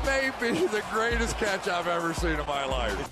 That may be the greatest catch I've ever seen in my life.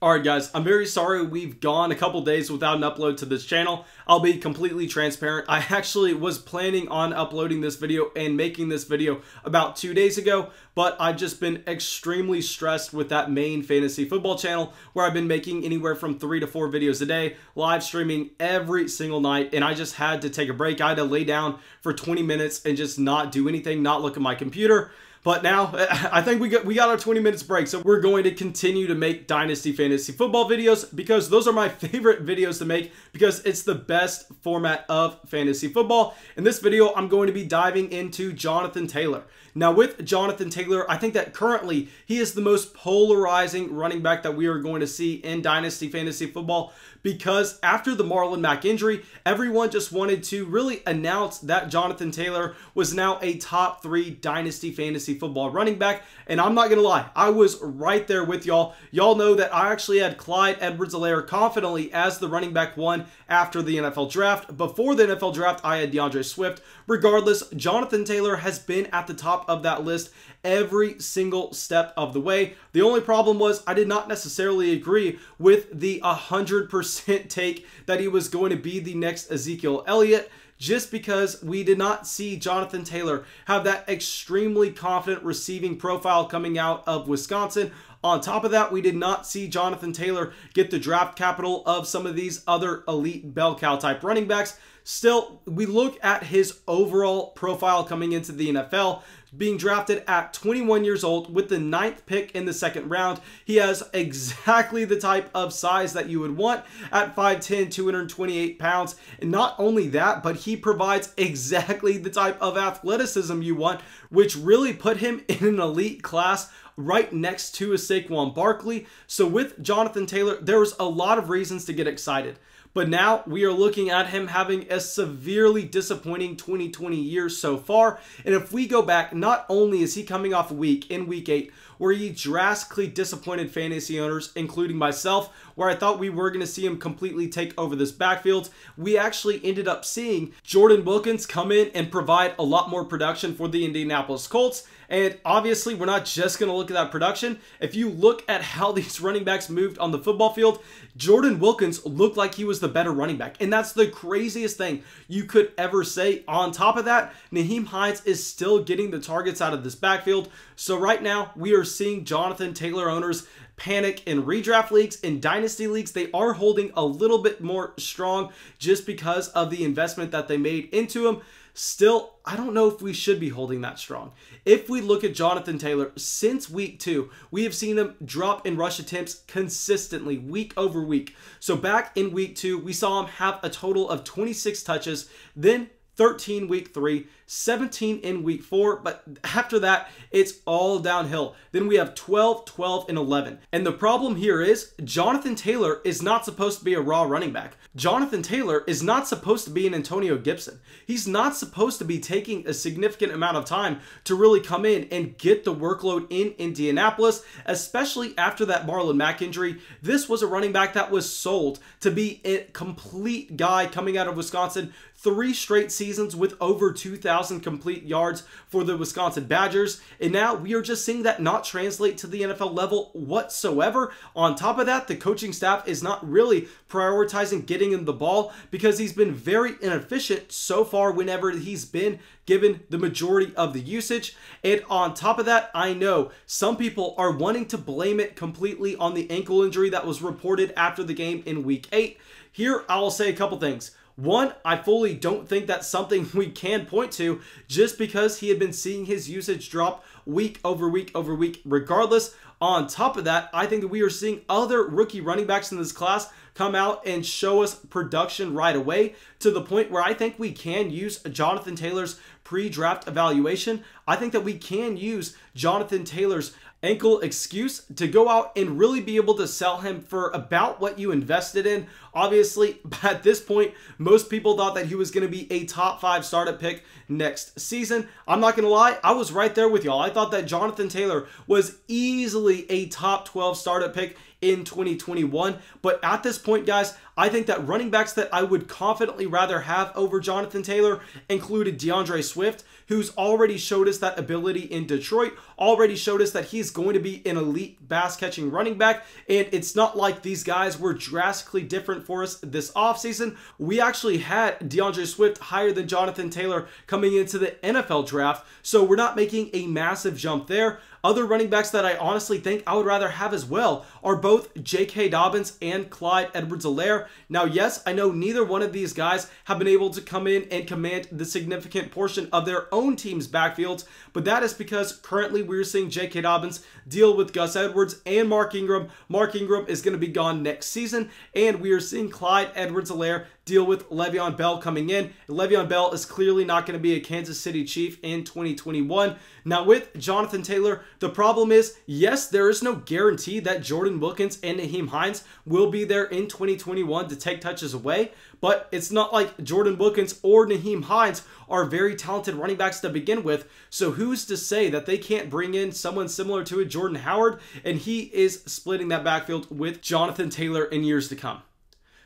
Alright guys, I'm very sorry we've gone a couple days without an upload to this channel. I'll be completely transparent. I actually was planning on uploading this video and making this video about 2 days ago, but I've just been extremely stressed with that main fantasy football channel where I've been making anywhere from 3 to 4 videos a day, live streaming every single night, and I just had to take a break. I had to lay down for 20 minutes and just not do anything, not look at my computer. But now, I think we got our 20 minutes break, so we're going to continue to make Dynasty Fantasy Football videos because those are my favorite videos to make because it's the best format of fantasy football. In this video, I'm going to be diving into Jonathan Taylor. Now, with Jonathan Taylor, I think that currently he is the most polarizing running back that we are going to see in Dynasty Fantasy Football because after the Marlon Mack injury, everyone just wanted to really announce that Jonathan Taylor was now a top 3 Dynasty Fantasy Football running back. And I'm not going to lie, I was right there with y'all. Y'all know that I actually had Clyde Edwards-Helaire confidently as the running back 1 after the NFL draft. Before the NFL draft, I had Deandre Swift. Regardless, Jonathan Taylor has been at the top of that list every single step of the way. The only problem was I did not necessarily agree with the 100% take that he was going to be the next Ezekiel Elliott, just because we did not see Jonathan Taylor have that extremely confident receiving profile coming out of Wisconsin. On top of that, we did not see Jonathan Taylor get the draft capital of some of these other elite bell cow type running backs. Still, we look at his overall profile coming into the NFL, being drafted at 21 years old with the 9th pick in the 2nd round. He has exactly the type of size that you would want at 5'10", 228 pounds. And not only that, but he provides exactly the type of athleticism you want, which really put him in an elite class right next to a Saquon Barkley. So with Jonathan Taylor, there was a lot of reasons to get excited. But now we are looking at him having a severely disappointing 2020 year so far. And if we go back, not only is he coming off a week in week 8 where he drastically disappointed fantasy owners, including myself, where I thought we were going to see him completely take over this backfield, we actually ended up seeing Jordan Wilkins come in and provide a lot more production for the Indianapolis Colts. And obviously, we're not just going to look at that production. If you look at how these running backs moved on the football field, Jordan Wilkins looked like he was the better running back. And that's the craziest thing you could ever say. On top of that, Nyheim Hines is still getting the targets out of this backfield. So right now, we are seeing Jonathan Taylor owners panic in redraft leagues. In dynasty leagues, they are holding a little bit more strong just because of the investment that they made into him. Still, I don't know if we should be holding that strong. If we look at Jonathan Taylor, since week 2, we have seen him drop in rush attempts consistently week over week. So back in week 2, we saw him have a total of 26 touches, then 13 week 3, 17 in week 4, but after that, it's all downhill. Then we have 12, 12, and 11. And the problem here is Jonathan Taylor is not supposed to be a raw running back. Jonathan Taylor is not supposed to be an Antonio Gibson. He's not supposed to be taking a significant amount of time to really come in and get the workload in Indianapolis, especially after that Marlon Mack injury. This was a running back that was sold to be a complete guy coming out of Wisconsin. 3 straight seasons with over 2,000 complete yards for the Wisconsin Badgers. And now we are just seeing that not translate to the NFL level whatsoever. On top of that, the coaching staff is not really prioritizing getting him the ball because he's been very inefficient so far whenever he's been given the majority of the usage. And on top of that, I know some people are wanting to blame it completely on the ankle injury that was reported after the game in week 8. Here, I will say a couple things. One, I fully don't think that's something we can point to just because he had been seeing his usage drop week over week over week regardless. On top of that, I think that we are seeing other rookie running backs in this class come out and show us production right away to the point where I think we can use Jonathan Taylor's pre-draft evaluation. I think that we can use Jonathan Taylor's ankle excuse to go out and really be able to sell him for about what you invested in. Obviously, at this point, most people thought that he was going to be a top 5 startup pick next season. I'm not going to lie, I was right there with y'all. I thought that Jonathan Taylor was easily a top 12 startup pick in 2021. But at this point, guys, I think that running backs that I would confidently rather have over Jonathan Taylor included Deandre Swift, who's already showed us that ability in Detroit, already showed us that he's going to be an elite pass-catching running back, and it's not like these guys were drastically different for us this offseason. We actually had Deandre Swift higher than Jonathan Taylor coming into the NFL draft, so we're not making a massive jump there. Other running backs that I honestly think I would rather have as well are both J.K. Dobbins and Clyde Edwards-Helaire. Now, yes, I know neither one of these guys have been able to come in and command the significant portion of their own team's backfields, but that is because currently we're seeing J.K. Dobbins deal with Gus Edwards and Mark Ingram. Mark Ingram is going to be gone next season, and we are seeing Clyde Edwards-Helaire deal with Le'Veon Bell coming in. Le'Veon Bell is clearly not going to be a Kansas City Chief in 2021. Now, with Jonathan Taylor, the problem is, yes, there is no guarantee that Jordan Wilkins and Nyheim Hines will be there in 2021 to take touches away, but it's not like Jordan Wilkins or Nyheim Hines are very talented running backs to begin with, so who's to say that they can't bring in someone similar to a Jordan Howard, and he is splitting that backfield with Jonathan Taylor in years to come.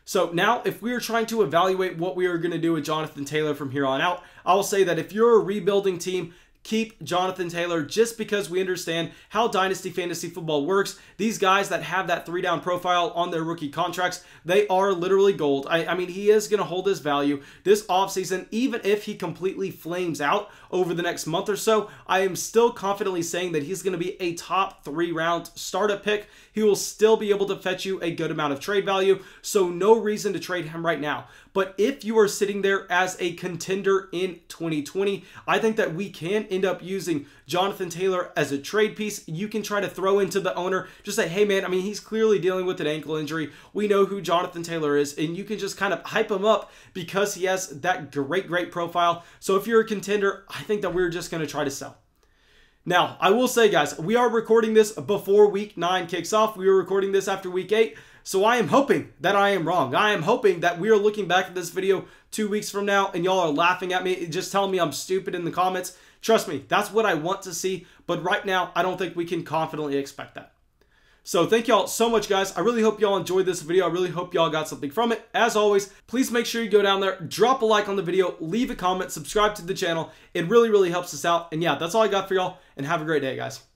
So now, if we are trying to evaluate what we are going to do with Jonathan Taylor from here on out, I will say that if you're a rebuilding team, keep Jonathan Taylor just because we understand how Dynasty Fantasy Football works. These guys that have that 3-down profile on their rookie contracts, they are literally gold. I mean, he is going to hold his value this offseason, even if he completely flames out over the next month or so. I am still confidently saying that he's going to be a top 3-round startup pick. He will still be able to fetch you a good amount of trade value, so no reason to trade him right now. But if you are sitting there as a contender in 2020, I think that we can end up using Jonathan Taylor as a trade piece. You can try to throw into the owner, just say, hey man, I mean, he's clearly dealing with an ankle injury. We know who Jonathan Taylor is, and you can just kind of hype him up because he has that great profile. So if you're a contender, I think that we're just going to try to sell. Now, I will say, guys, we are recording this before Week 9 kicks off. We are recording this after Week 8. So I am hoping that I am wrong. I am hoping that we are looking back at this video 2 weeks from now and y'all are laughing at me, just telling me I'm stupid in the comments. Trust me, that's what I want to see. But right now, I don't think we can confidently expect that. So thank y'all so much, guys. I really hope y'all enjoyed this video. I really hope y'all got something from it. As always, please make sure you go down there, drop a like on the video, leave a comment, subscribe to the channel. It really helps us out. And yeah, that's all I got for y'all. And have a great day, guys.